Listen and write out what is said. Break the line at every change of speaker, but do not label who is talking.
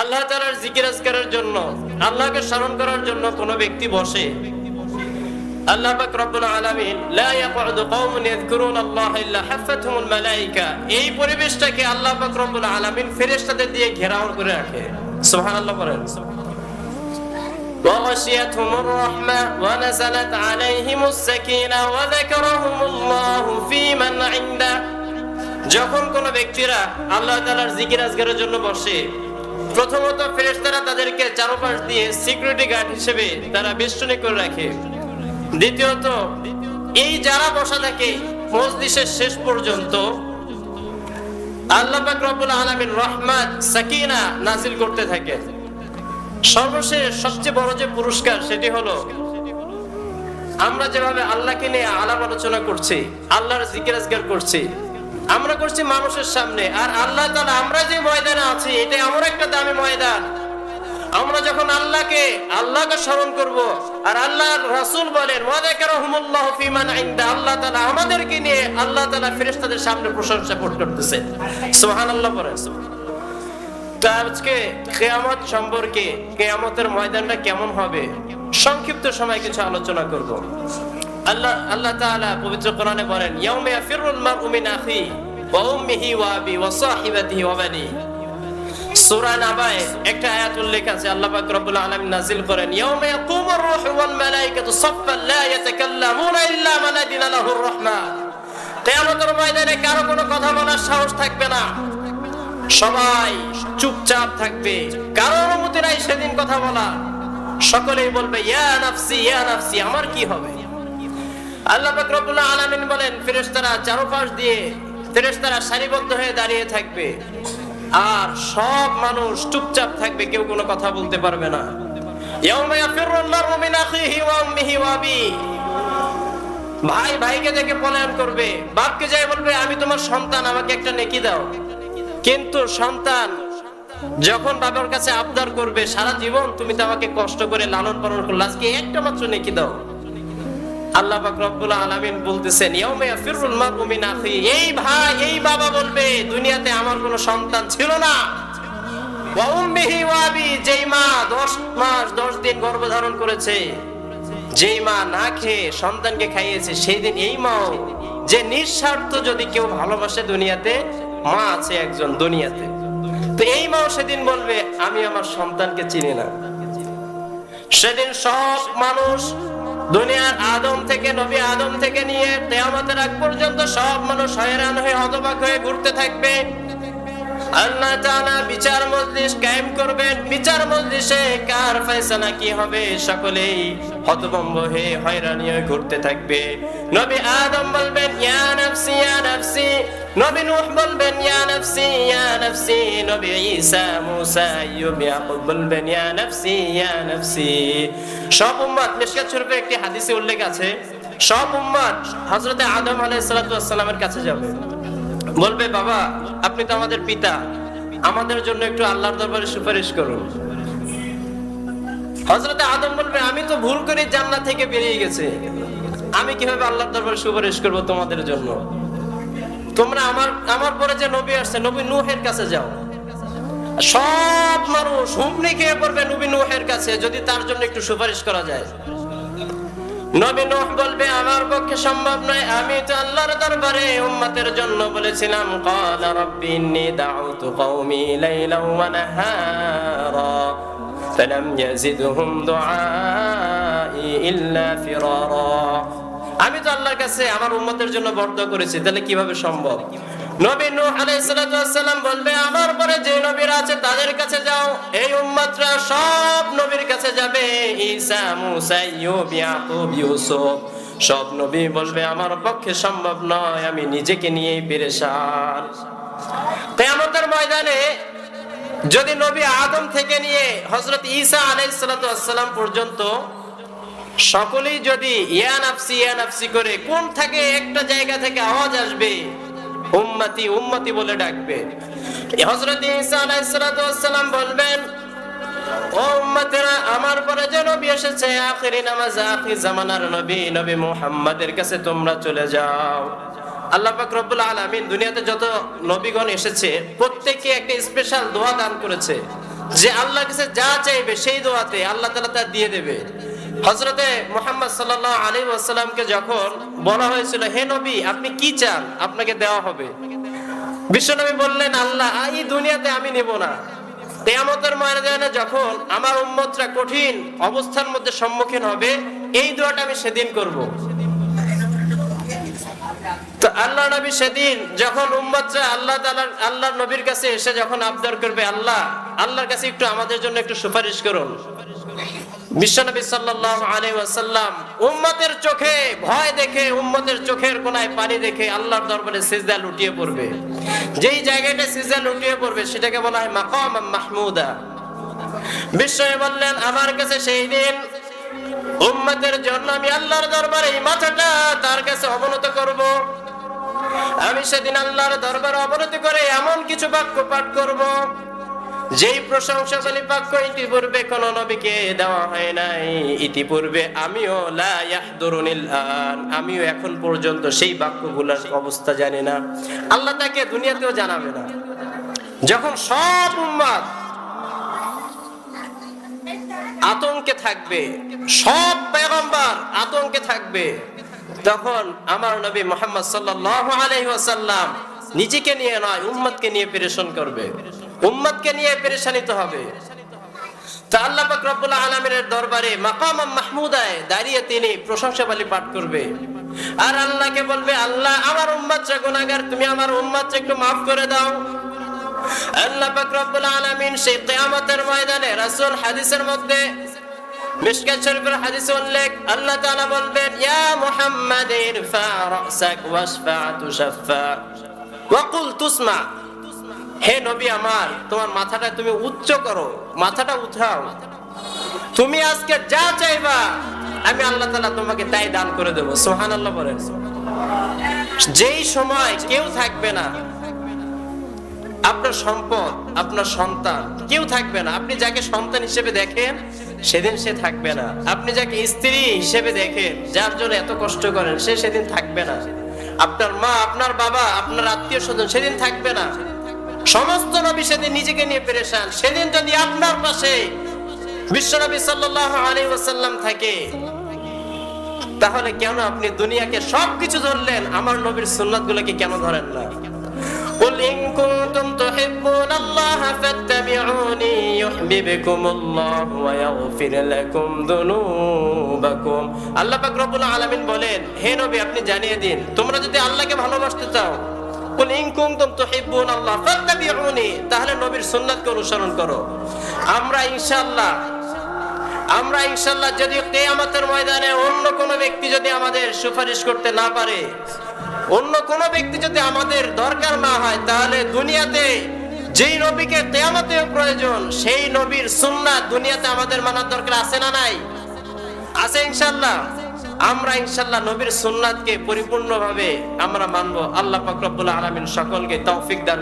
আল্লাহ তাআলার জিকির আজকারের জন্য, আল্লাহকে স্মরণ করার জন্য কোন ব্যক্তি বসে, আল্লাহ পাক রব্বুল আলামিন লা ইয়াকুদু কওমুন ইয়াযকুরুনাল্লাহা ইল্লা হাফাতহুমুল মালায়েকা, এই পরিবেশটাকে আল্লাহ পাক রব্বুল আলামিন ফেরেশতাদের দিয়ে ঘেরাও করে রাখে। সুবহানাল্লাহ বলেন। وغشيتهم الرحمة ونزلت عليهم السكينة وذكرهم الله في من عنده। যখন কোন ব্যক্তিরা আল্লাহ তাআলার জিকির আজকারের জন্য বসে, প্রথমত ফেরেশতারা তাদেরকে চারপাশ দিয়ে সিকিউরিটি গার্ড হিসেবে তারা বেষ্টনী করে রাখে। দ্বিতীয়ত এই যারা বসা থাকে মজলিসের শেষ পর্যন্ত আল্লাহ পাক রব্বুল আলামিন রহমত সাকিনা নাযিল করতে থাকে। সর্বশেষ সবচেয়ে বড় যে পুরস্কার সেটি হলো আমরা যেভাবে আল্লাহকে নিয়ে আলাপ আলোচনা করছি, আল্লাহর জিকির আজকার করছি, আমরা করছি মানুষের সামনে, আর আল্লাহ তাআলা আমরা যে ময়দানে আছি এটা এমন একটা দামি ময়দান। আমরা যখন আল্লাহকে স্মরণ করব, আর আল্লাহর রাসূল বলেন ওয়াযাকারহুমুল্লাহু ফিমান ইনদা, আল্লাহ তাআলা আমাদেরকে নিয়ে আল্লাহ তাআলা ফেরেশতাদের সামনে প্রশংসা করতেছেন। সুবহানাল্লাহ বলেন। আজকে কিয়ামত সম্পর্কে, কিয়ামতের ময়দানটা কেমন হবে সংক্ষিপ্ত সময় কিছু আলোচনা করব। আল্লাহ তাআলা পবিত্র কোরআনে বলেন ইয়াউমা ইয়াফিরুল মারউ মিন আখি ওয়া উম্মিহি ওয়া আবি ওয়া সাহিবাতিহি ওয়া বানি। সূরা নাবায় একটা আয়াত উল্লেখ আছে, আল্লাহ পাক রব্বুল আলামিন নাযিল করেন ইয়াউমা ইয়াকুমুর রূহু ওয়াল মালায়েকাতু সাফফান লা ইয়াতাকাল্লামুনা ইল্লা মান আযিনা লাহুর রাহমান। কিয়ামতের ময়দানে কারো কোনো কথা বলার সাহস থাকবে না, সবাই চুপচাপ থাকবে, কারো অনুমতি নাই সেদিন কথা বলা। সকলেই বলবে ইয়া নাফসি ইয়া নাফসি, আমার কি হবে। আল্লাহ পাক রব্বুল আলামিন বলেন ফেরেশতারা চারপাশ দিয়ে ফেরেশতারা সারিবদ্ধ হয়ে দাঁড়িয়ে থাকবে, আর সব মানুষ চুপচাপ থাকবে, কেউ কোনো কথা বলতে পারবে না। ইয়াউমা ইয়াফিরুল মারউ মিন আখিহি ওয়া উম্মিহি ওয়া আবি, ভাই ভাইকে দেখে পলায়ন করবে, বাপকে যায় বলবে আমি তোমার সন্তান, আমাকে একটা নেকি দাও। কিন্তু সন্তান যখন বাবার কাছে আবদার করবে সারা জীবন তুমি তো আমাকে কষ্ট করে লালন পালন করলে, আজকে একটা মাত্র নেকি দাও। আল্লাহ পাক রব্বুল আলামিন বলতেছেন ইয়াউমা ইয়াফিরুল মারউ মিন আখি, এই ভাই এই বাবা বলবে দুনিয়াতে আমার কোনো সন্তান ছিল না। ওয়া উম্মিহি ওয়া আবি, যেই মা 10 মাস 10 দিন গর্ভধারণ করেছে, যেই মা না খেয়ে সন্তানকে খাইয়েছে, সেই দিন এই মাও যে নিঃস্বার্থ যদি কেউ ভালোবাসে দুনিয়াতে, মা আছে একজন দুনিয়াতে, তো এই মাও সেদিন বলবে আমি আমার সন্তানকে চিনি না। সেদিন সব মানুষ দুনিয়ার আদম থেকে নবী আদম থেকে নিয়ে কিয়ামতের আগ পর্যন্ত সব মানুষ হয়রান হয়ে হতবাক হয়ে ঘুরতে থাকবে। আল্লাহ তাআলা বিচার মজলিস কায়েম করবেন, বিচার মজলিসে কার ফয়সালা কি হবে সকলেই হতভম্ব হয়ে হয়রানি হয়ে ঘুরতে থাকবে। নবী আদম বলবেন ইয়া নাফসি ইয়া নাফসি, নবী নূহ বলবেন ইয়া নাফসি ইয়া নাফসি, নবী ঈসা মুসা আইয়ুব ইয়াকুব বলবেন ইয়া নাফসি ইয়া নাফসি। সব উম্মত, মিশকাত শরীফে একটি হাদিসে উল্লেখ আছে, সব উম্মত হযরতে আদম আলাইহিস সালাতু ওয়াস সালামের কাছে যাবে, বলবে বাবা আপনি তো আমাদের পিতা, আমাদের জন্য একটু আল্লাহর দরবারে সুপারিশ করুন। হযরতে আদম বলবে আমি তো ভুল করে জান্নাত থেকে বেরিয়ে গেছি, আমি কিভাবে আল্লাহর দরবারে সুপারিশ করব তোমাদের জন্য। তোমরা আমার পরে যে নবী আসছে নবী নূহের কাছে যাও। সব মানুষ হুমড়ি খেয়ে পড়বে নবী নূহের কাছে, যদি তার জন্য একটু সুপারিশ করা যায়। নবী নূহ বলবে আমার পক্ষে সম্ভব নয়, আমি তো আল্লাহর দরবারে উম্মতের জন্য বলেছিলাম। ক্বালা রাব্বি ইন্নী দাউতু কওমি লাইলান ওয়া নাহারা ফালাম ইয়াজিদহুম দুআই ইল্লা ফিরারা। আমি তো আল্লাহর কাছে আমার উম্মতের জন্য বরদোয়া করেছি, তাহলে কিভাবে সম্ভব। নবী নূহ আলাইহিস সালাতু ওয়াস সালাম বলবে আমার পরে যে নবীরা আছে তাদের কাছে যাও। এই উম্মতরা সব নবীর কাছে যাবে, ঈসা মুসা আইয়ুব ইয়াকুব ইউসুফ, সব নবী বলবে আমার পক্ষে সম্ভব নয়, আমি নিজেকে নিয়েই পেরেশান। কিয়ামতের ময়দানে যদি নবী আদম থেকে নিয়ে হযরত ঈসা আলাইহিস সালাতু ওয়াস সালাম পর্যন্ত সকলেই যদি ইয়া নাফসি করে কোন থেকে একটা জায়গা থেকে আওয়াজ আসবে উম্মতি উম্মতি বলে ডাকবে। হযরত ঈসা আলাইহিস সালাতু ওয়াস সালাম বলবেন ও উম্মতেরা আমার পরে যে নবী এসেছে আখিরি নামাজ আখির জামানার নবী নবী মুহাম্মাদের কাছে তোমরা চলে যাও। আল্লাহ পাক রব্বুল আলামিন দুনিয়াতে যত নবীগণ এসেছে প্রত্যেককে একটা স্পেশাল দোয়া দান করেছে। যে আল্লাহর কাছে যা চাইবে সেই দোয়াতে আল্লাহ তাআলা তা দিয়ে দেবে। হযরতে মুহাম্মদ সাল্লাল্লাহু আলাইহি ওয়াসাল্লামকে যখন বলা হয়েছিল, হে নবী আপনি কি চান আপনাকে দেওয়া হবে, বিশ্বনবী বললেন, আল্লাহ এই দুনিয়াতে আমি নেব না, কিয়ামতের ময়দানে যখন আমার উম্মতরা কঠিন অবস্থার মধ্যে সম্মুখীন হবে এই দোয়াটা আমি সেদিন করব। তো আল্লাহ নবী সেদিন যখন উম্মতরা আল্লাহর নবীর কাছে এসে যখন আবদার করবে, আল্লাহর কাছে একটু আমাদের জন্য একটু সুপারিশ করুন, বিশ্বনবী সাল্লাল্লাহু আলাইহি ওয়াসাল্লাম উম্মতের চোখে ভয় দেখে, উম্মতের চোখের কোণায় পানি দেখে আল্লাহর দরবারে সিজদা লুটিয়ে পড়বে। যেই জায়গাটা সিজদা লুটিয়ে পড়বে সেটাকে বলা হয় মাকাম মাহমুদা। বিশ্বনবী বললেন, আমার কাছে সেই দিন উম্মতের জন্য আমি আল্লাহর দরবারে এই মাথাটা তার কাছে অবনত করব। আমি সেদিন আল্লাহর দরবারে অবনত করে এমন কিছু বাক্য পাঠ করব যেই প্রশংসাশালী বাক্য ইতিপূর্বে কোন নবীকে দেওয়া হয় নাই। ইতিপূর্বে আমিও এখন পর্যন্ত সেই বাক্যগুলোর অবস্থা জানি না, আল্লাহ তাকে দুনিয়াতেও জানাবে না। যখন সব উম্মত আতঙ্কে থাকবে, সব পয়গম্বর আতঙ্কে থাকবে, তখন আমার নবী মুহাম্মদ সাল্লাল্লাহু আলাইহি ওয়াসাল্লাম নিজেকে নিয়ে নয় উম্মতকে নিয়ে পেরেশান করবে, উম্মতকে নিয়ে পেরেশানিত হবে। তা আল্লাহ পাক রব্বুল আলামিনের দরবারে মাকাম মাহমুদায় দাঁড়িয়ে তিনি প্রশংসাবালী পাঠ করবে আর আল্লাহকে বলবে, আল্লাহ আমার উম্মতরা গুনাহগার, তুমি আমার উম্মতকে একটু maaf করে দাও। আল্লাহ পাক রব্বুল আলামিন সেই কিয়ামতের ময়দানে রাসূল হাদিসের মধ্যে মিশকাত শরীফের হাদিসে উল্লেখ, আল্লাহ তাআলা বলবেন, ইয়া মুহাম্মাদ ইরফা রাসাক ওয়াশফা তুশাফা ওয়া কুল তুসমা। হে নবী আমার, তোমার মাথাটা তুমি উচ্চ করো, মাথাটা উঠাও, তুমি আজকে যা চাইবা আমি আল্লাহ তাআলা তোমাকে তাই দান করে দেব। সুবহানাল্লাহ বলেন। যেই সময় কেউ থাকবে না, আপনার সম্পদ, আপনার সন্তান কেউ থাকবে না, আপনি যাকে সন্তান হিসেবে দেখেন সেদিন সে থাকবে না, আপনি যাকে স্ত্রী হিসেবে দেখেন, যার জন্য এত কষ্ট করেন, সে সেদিন থাকবে না, আপনার মা, আপনার বাবা, আপনার আত্মীয় স্বজন সেদিন থাকবে না। সমস্ত নবী সেদিন নিজেকে নিয়ে পেরেশান। সেদিন যদি আপনার পাশে বিশ্বনবী সাল্লাল্লাহু আলাইহি ওয়াসাল্লাম থাকে, তাহলে কেন আপনি দুনিয়াকে সবকিছু ধরলেন, আমার নবীর সুন্নাতগুলোকে কেন ধরেন না? قل إن كنتم تحبون الله فاتبعوني يحببكم الله ويغفر لكم ذنوبكم। আল্লাহ পাক রব্বুল আলামিন বলেন, হে নবী আপনি জানিয়ে দিন, তোমরা যদি আল্লাহকে ভালোবাসতে চাও, قل إن كنتم تحبون الله فاتبعوني, তাহলে নবীর সুন্নাতকে অনুসরণ করো। আমরা ইনশাআল্লাহ যদি কিয়ামতের ময়দানে অন্য কোন ব্যক্তি যদি আমাদের সুপারিশ করতে না পারে, অন্য কোন ব্যক্তি যদি আমাদের দরকার না হয়, তাহলে দুনিয়াতে যেই নবীকে কিয়ামতে প্রয়োজন সেই নবীর সুন্নাত দুনিয়াতে আমাদের মানার দরকার আছে না নাই? আছে ইনশাআল্লাহ। আমরা ইনশাআল্লাহ নবীর সুন্নাতকে পরিপূর্ণভাবে আমরা মানবো। আল্লাহ পাক রব্বুল আলামিন সকলকে তৌফিক দান